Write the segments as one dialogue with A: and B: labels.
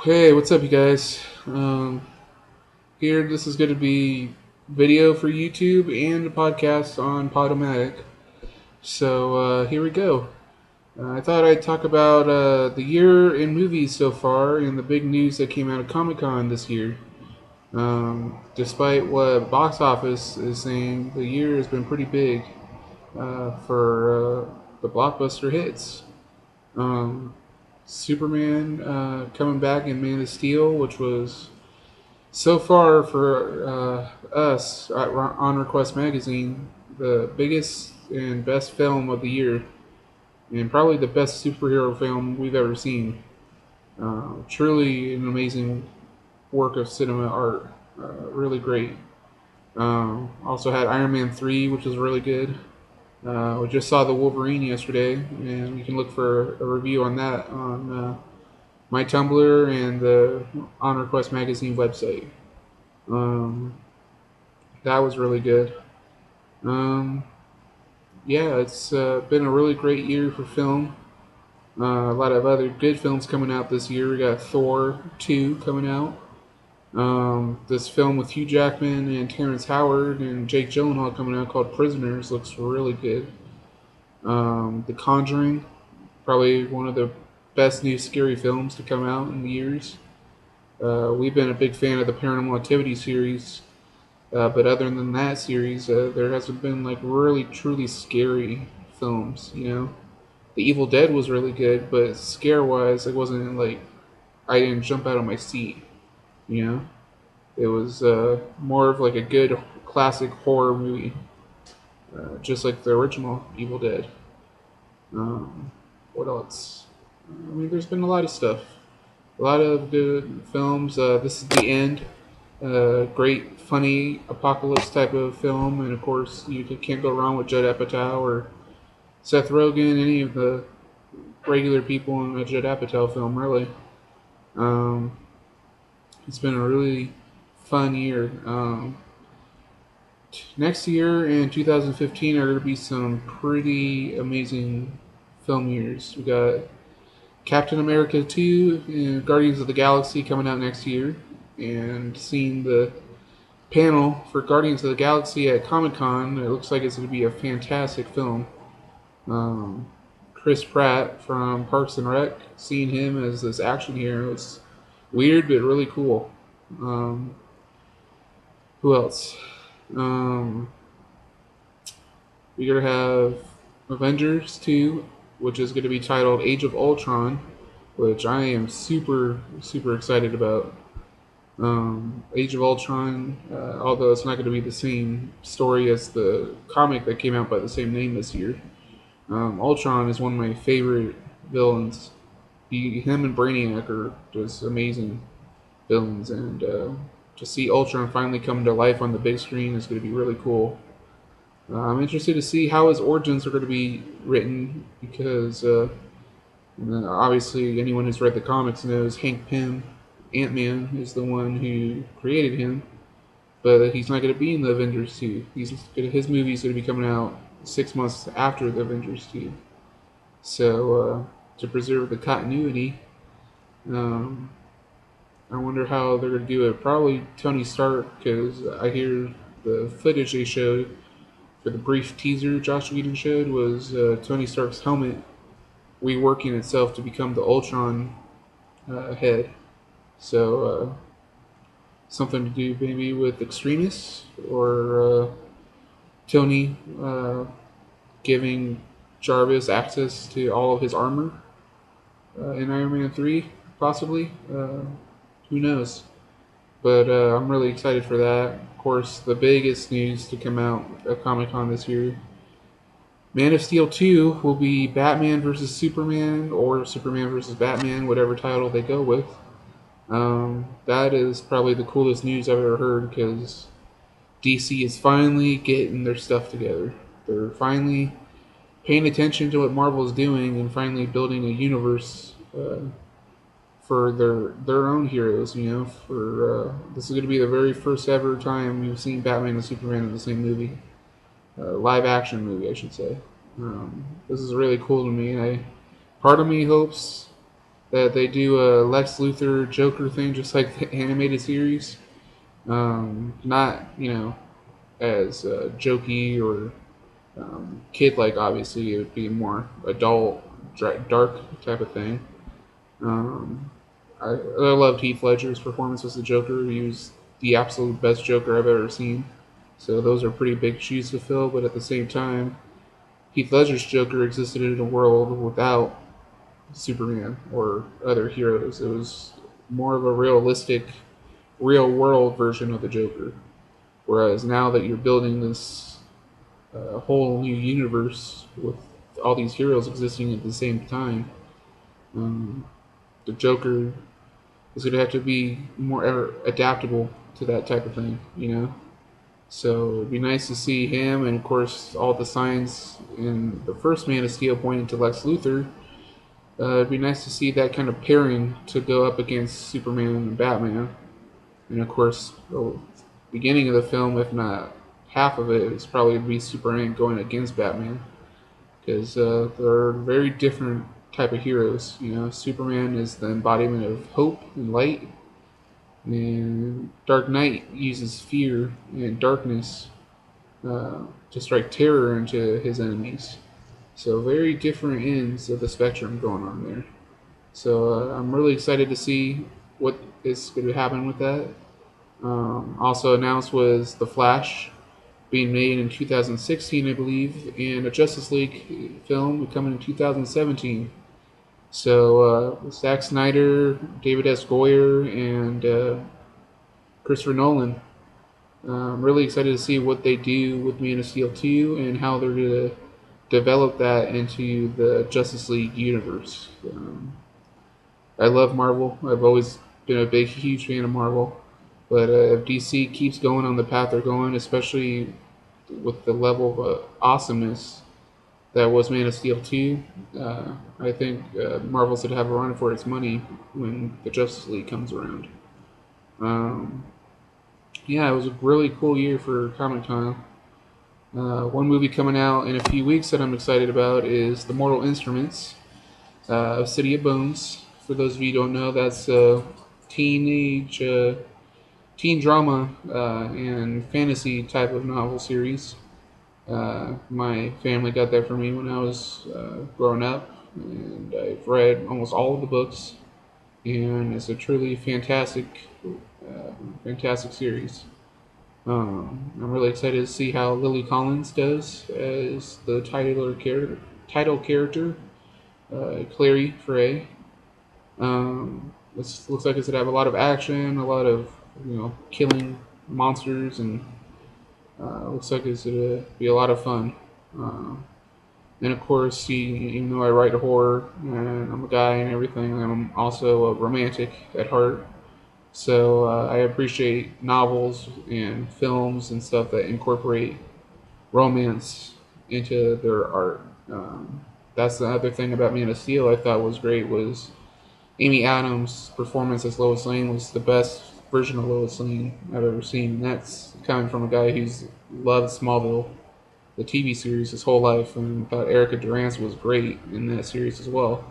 A: Hey, what's up, you guys? Here, this is going to be video for YouTube and a podcast on Podomatic. Here we go. I thought I'd talk about the year in movies so far and the big news that came out of Comic Con this year. Despite what box office is saying, the year has been pretty big for the blockbuster hits. Um, Superman coming back in Man of Steel, which was so far for us at On Request Magazine, the biggest and best film of the year, and probably the best superhero film we've ever seen. Truly an amazing work of cinema art. Really great. Also had Iron Man 3, which was really good. We just saw The Wolverine yesterday, and you can look for a review on that on my Tumblr and the On Request Magazine website. Um, that was really good. Um, yeah, it's been a really great year for film. A lot of other good films coming out this year. We got Thor 2 coming out. This film with Hugh Jackman and Terrence Howard and Jake Gyllenhaal coming out called Prisoners looks really good. The Conjuring, probably one of the best new scary films to come out in years. We've been a big fan of the Paranormal Activity series, but other than that series, there hasn't been like really truly scary films. The Evil Dead was really good, but scare wise, it wasn't like I didn't jump out of my seat. You know, it was more of like a good classic horror movie, just like the original Evil Dead. Um, what else? I mean, there's been a lot of stuff, a lot of good films. This is the end. Great, funny apocalypse type of film, and of course, you can't go wrong with Judd Apatow or Seth Rogen, any of the regular people in a Judd Apatow film, really. Um, it's been a really fun year. Next year in 2015 are going to be some pretty amazing film years. We got Captain America 2 and Guardians of the Galaxy coming out next year, and seeing the panel for Guardians of the Galaxy at Comic Con. It looks like it's going to be a fantastic film. Um, Chris Pratt from Parks and Rec, seeing him as this action hero is weird but really cool. Um, who else? Um, we're gonna have Avengers 2, which is going to be titled Age of Ultron, which I am super super excited about. Age of Ultron, although it's not going to be the same story as the comic that came out by the same name this year. Ultron is one of my favorite villains. Him and Brainiac are just amazing villains, and to see Ultron finally come to life on the big screen is going to be really cool. I'm interested to see how his origins are going to be written because obviously anyone who's read the comics knows Hank Pym, Ant-Man, is the one who created him, but he's not going to be in the Avengers 2. His movie's going to be coming out 6 months after the Avengers 2. So to preserve the continuity, um, I wonder how they're going to do it. Probably Tony Stark, because I hear the footage they showed for the brief teaser Josh Whedon showed was Tony Stark's helmet reworking itself to become the Ultron head. So something to do maybe with Extremis or Tony giving Jarvis access to all of his armor in Iron Man 3, possibly. Who knows? But I'm really excited for that. Of course, the biggest news to come out at Comic Con this year, Man of Steel 2 will be Batman versus Superman or Superman versus Batman, whatever title they go with. That is probably the coolest news I've ever heard because DC is finally getting their stuff together. They're finally paying attention to what Marvel is doing and finally building a universe for their own heroes. For this is going to be the very first ever time we've seen Batman and Superman in the same movie, live action movie, I should say. This is really cool to me. Part of me hopes that they do a Lex Luthor Joker thing, just like the animated series. Not as jokey or kid like. Obviously, it would be more adult, dark type of thing. Um, I loved Heath Ledger's performance as the Joker. He was the absolute best Joker I've ever seen. So those are pretty big shoes to fill. But at the same time, Heath Ledger's Joker existed in a world without Superman or other heroes. It was more of a realistic, real world version of the Joker. Whereas now that you're building this whole new universe with all these heroes existing at the same time, um, the Joker is going to have to be more adaptable to that type of thing. So it'd be nice to see him, and of course, all the signs in the first Man of Steel pointing to Lex Luthor. It'd be nice to see that kind of pairing to go up against Superman and Batman. And of course, the beginning of the film, if not half of it, is probably going to be Superman going against Batman. Because they're very different type of heroes. Superman is the embodiment of hope and light, and Dark Knight uses fear and darkness to strike terror into his enemies. So very different ends of the spectrum going on there. So I'm really excited to see what is going to happen with that. Also announced was The Flash being made in 2016, I believe, and a Justice League film coming in 2017. So Zack Snyder, David S. Goyer, and Christopher Nolan. I'm really excited to see what they do with Man of Steel 2 and how they're going to develop that into the Justice League universe. I love Marvel. I've always been a big, huge fan of Marvel. But if DC keeps going on the path they're going, especially with the level of awesomeness that was Man of Steel 2, I think Marvel's going to have a run for its money when the Justice League comes around. Um, yeah, it was a really cool year for Comic Con. One movie coming out in a few weeks that I'm excited about is The Mortal Instruments of City of Bones. For those of you who don't know, that's a teen drama and fantasy type of novel series. My family got that for me when I was growing up, and I've read almost all of the books, and it's a truly fantastic series. I'm really excited to see how Lily Collins does as the title character, Clary Frey. This looks like it's gonna have a lot of action, a lot of killing monsters, and looks like it's gonna be a lot of fun. Uh, and of course, even though I write horror and I'm a guy and everything, I'm also a romantic at heart. So I appreciate novels and films and stuff that incorporate romance into their art. That's the other thing about Man of Steel I thought was great was Amy Adams' performance as Lois Lane was the best version of Lois Lane I've ever seen. And that's coming from a guy who's loved Smallville, the TV series, his whole life, and thought Erica Durance was great in that series as well.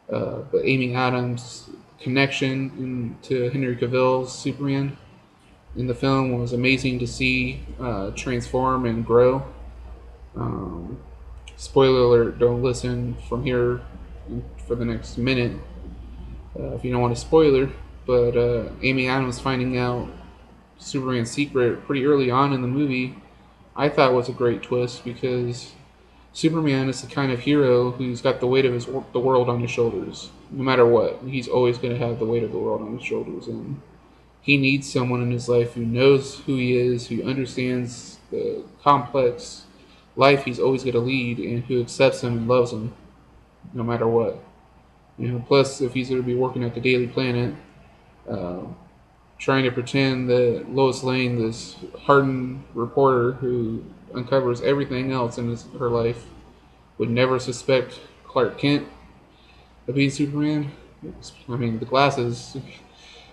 A: But Amy Adams' connection to Henry Cavill's Superman in the film was amazing to see transform and grow. Um, Spoiler alert, don't listen from here for the next minute if you don't want a spoiler. But Amy Adams finding out Superman's secret pretty early on in the movie, I thought was a great twist because Superman is the kind of hero who's got the weight of the world on his shoulders. No matter what, he's always going to have the weight of the world on his shoulders, and he needs someone in his life who knows who he is, who understands the complex life he's always going to lead, and who accepts him and loves him, no matter what. Plus, if he's going to be working at the Daily Planet, uh, trying to pretend that Lois Lane, this hardened reporter who uncovers everything else in her life, would never suspect Clark Kent of being Superman. I mean, the glasses,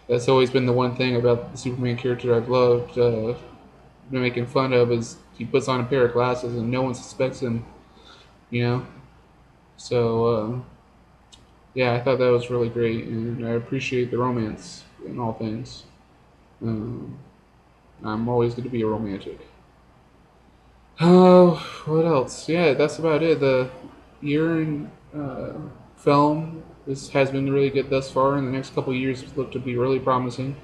A: that's always been the one thing about the Superman character I've loved, been making fun of, is he puts on a pair of glasses and no one suspects him, you know? So, Yeah, I thought that was really great, and I appreciate the romance in all things. Um, I'm always going to be a romantic. Oh, what else? Yeah, that's about it. The year in film has been really good thus far, and the next couple of years look to be really promising.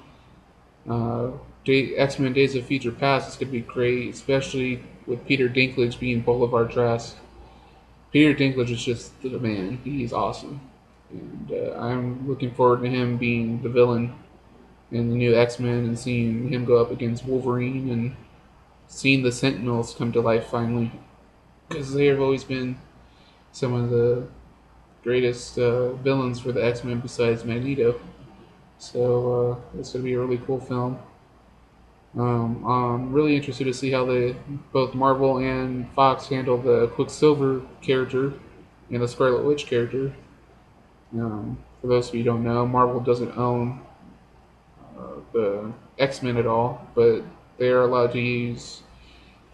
A: Uh, X-Men Days of Future Past is going to be great, especially with Peter Dinklage being Boulevard Trask. Peter Dinklage is just the man. He's awesome, and I'm looking forward to him being the villain in the new X-Men and seeing him go up against Wolverine and seeing the Sentinels come to life finally, because they have always been some of the greatest villains for the X Men besides Magneto. So it's going to be a really cool film. I'm really interested to see how both Marvel and Fox handle the Quicksilver character and the Scarlet Witch character. For those of you who don't know, Marvel doesn't own the X Men at all, but they are allowed to use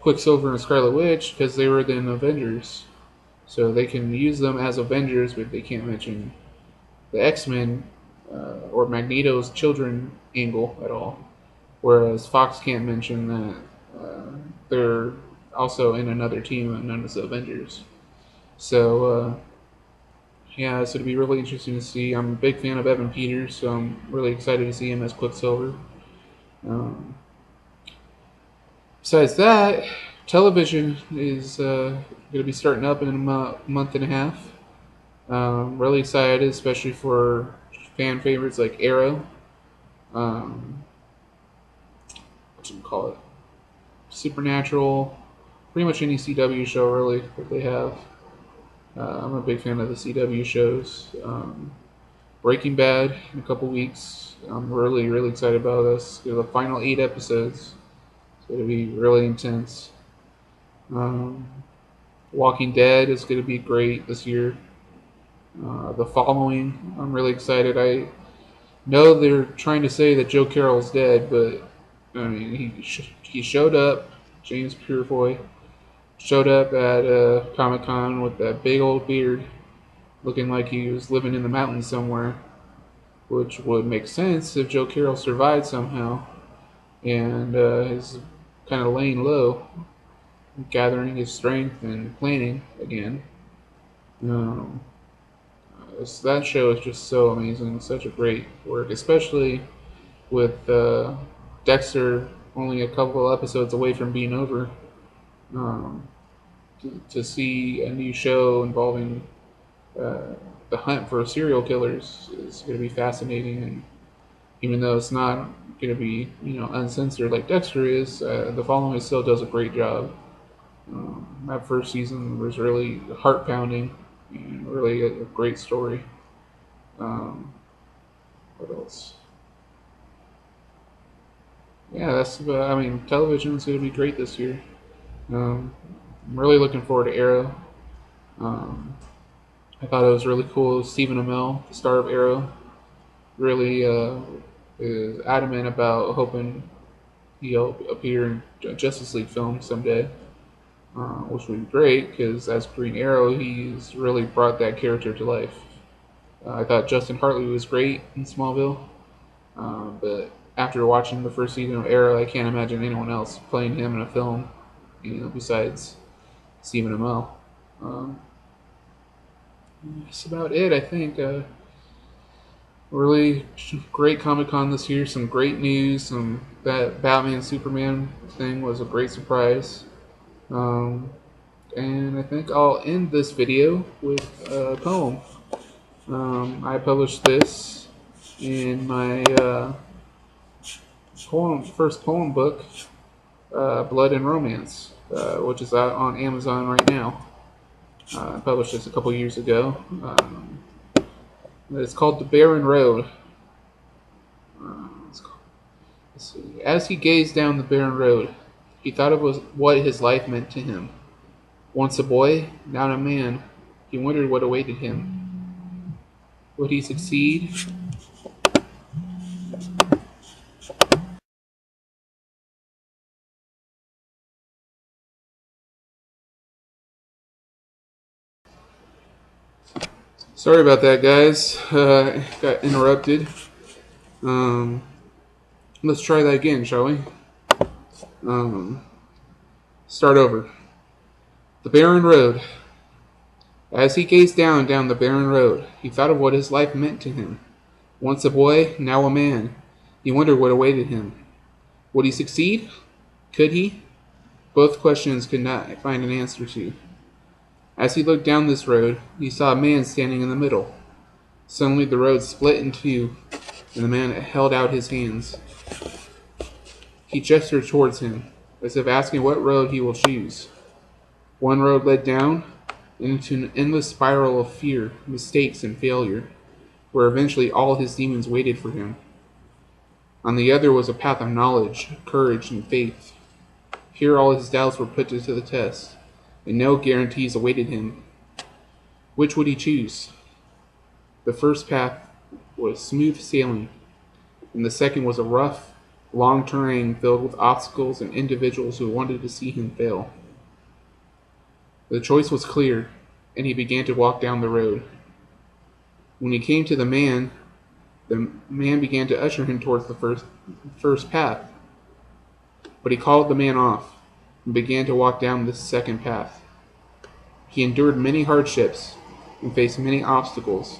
A: Quicksilver and Scarlet Witch because they were in Avengers. So they can use them as Avengers, but they can't mention the X Men or Magneto's children angle at all. Whereas Fox can't mention that they're also in another team known as the Avengers. So yeah, so it'll be really interesting to see. I'm a big fan of Evan Peters, so I'm really excited to see him as Quicksilver. Um, Besides that, television is going to be starting up in a month and a half. Really excited, especially for fan favorites like Arrow. Um, what do you call it? Supernatural. Pretty much any CW show really that they have. I'm a big fan of the CW shows. Breaking Bad in a couple weeks. I'm really excited about this. The final 8 episodes. It's going to be really intense. Um, Walking Dead is going to be great this year. The Following, I'm really excited. I know they're trying to say that Joe Carroll's dead, but I mean he showed up. James Purefoy showed up at Comic Con with that big old beard, looking like he was living in the mountains somewhere, which would make sense if Joe Carroll survived somehow and is kind of laying low, gathering his strength and planning again. Um, that show is just so amazing, such a great work, especially with Dexter only a couple episodes away from being over. Um, to see a new show involving uh, the hunt for serial killers is going to be fascinating. And even though it's not going to be uncensored like Dexter is, the following still does a great job. That first season was really heart pounding and really a great story. Um, what else? Yeah, that's. I mean, television is going to be great this year. Um, I'm really looking forward to Arrow. Um, I thought it was really cool. Stephen Amell, the star of Arrow, really is adamant about hoping he'll appear in a Justice League film someday, which would be great because as Green Arrow, he's really brought that character to life. I thought Justin Hartley was great in Smallville, but after watching the first season of Arrow, I can't imagine anyone else playing him in a film, besides Stephen Amell. Um, that's about it, I think. Really great Comic Con this year. Some great news. That Batman Superman thing was a great surprise. Um, and I think I'll end this video with a poem. I published this in my first poem book, Blood and Romance, which is out on Amazon right now. I published this a couple years ago. It's called The Barren Road. It's Let's see. As he gazed down the barren road, he thought of what his life meant to him. Once a boy, now a man, he wondered what awaited him. Would he succeed? Sorry about that, guys. Got interrupted. Um, let's try that again, shall we? Um, start over. The barren road. As he gazed down the barren road, he thought of what his life meant to him. Once a boy, now a man. He wondered what awaited him. Would he succeed? Could he? Both questions could not find an answer to. As he looked down this road, he saw a man standing in the middle. Suddenly the road split in two, and the man held out his hands. He gestured towards him, as if asking what road he will choose. One road led down into an endless spiral of fear, mistakes, and failure, where eventually all his demons waited for him. On the other was a path of knowledge, courage, and faith. Here all his doubts were put to the test, and no guarantees awaited him. Which would he choose? The first path was smooth sailing, and the second was a rough, long terrain filled with obstacles and individuals who wanted to see him fail. The choice was clear, and he began to walk down the road. When he came to the man began to usher him towards the first path. But he called the man off and began to walk down the second path. He endured many hardships and faced many obstacles,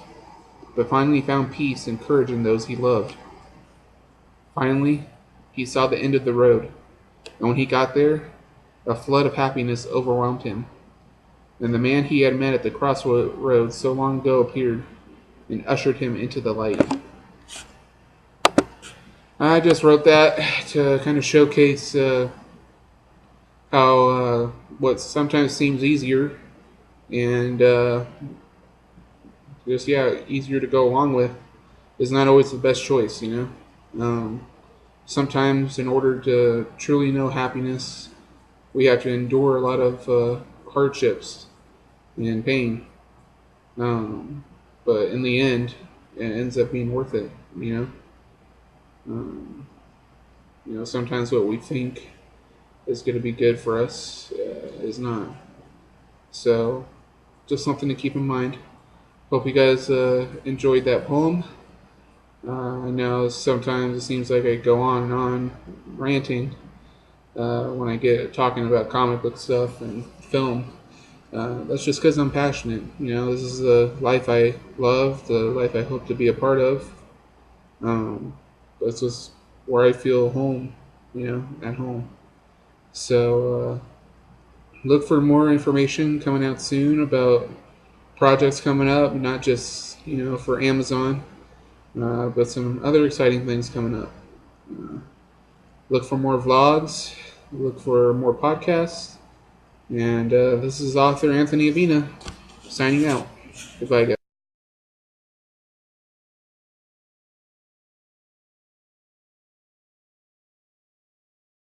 A: but finally found peace and courage in those he loved. Finally, he saw the end of the road, and when he got there, a flood of happiness overwhelmed him. And the man he had met at the crossroads so long ago appeared and ushered him into the light. I just wrote that to kind of showcase how what sometimes seems easier and easier to go along with is not always the best choice, you know. Sometimes in order to truly know happiness, we have to endure a lot of hardships and pain. But in the end, it ends up being worth it, you know. Sometimes what we think is going to be good for us is not. So, just something to keep in mind. Hope you guys enjoyed that poem. I know sometimes it seems like I go on and on ranting when I get talking about comic book stuff and film. That's just because I'm passionate. You know, this is the life I love, the life I hope to be a part of. That's just where I feel home, you know, at home. So look for more information coming out soon about projects coming up, not just, you know, for Amazon, but some other exciting things coming up. Look for more vlogs, look for more podcasts, and this is author Anthony Avina signing out. Goodbye, guys.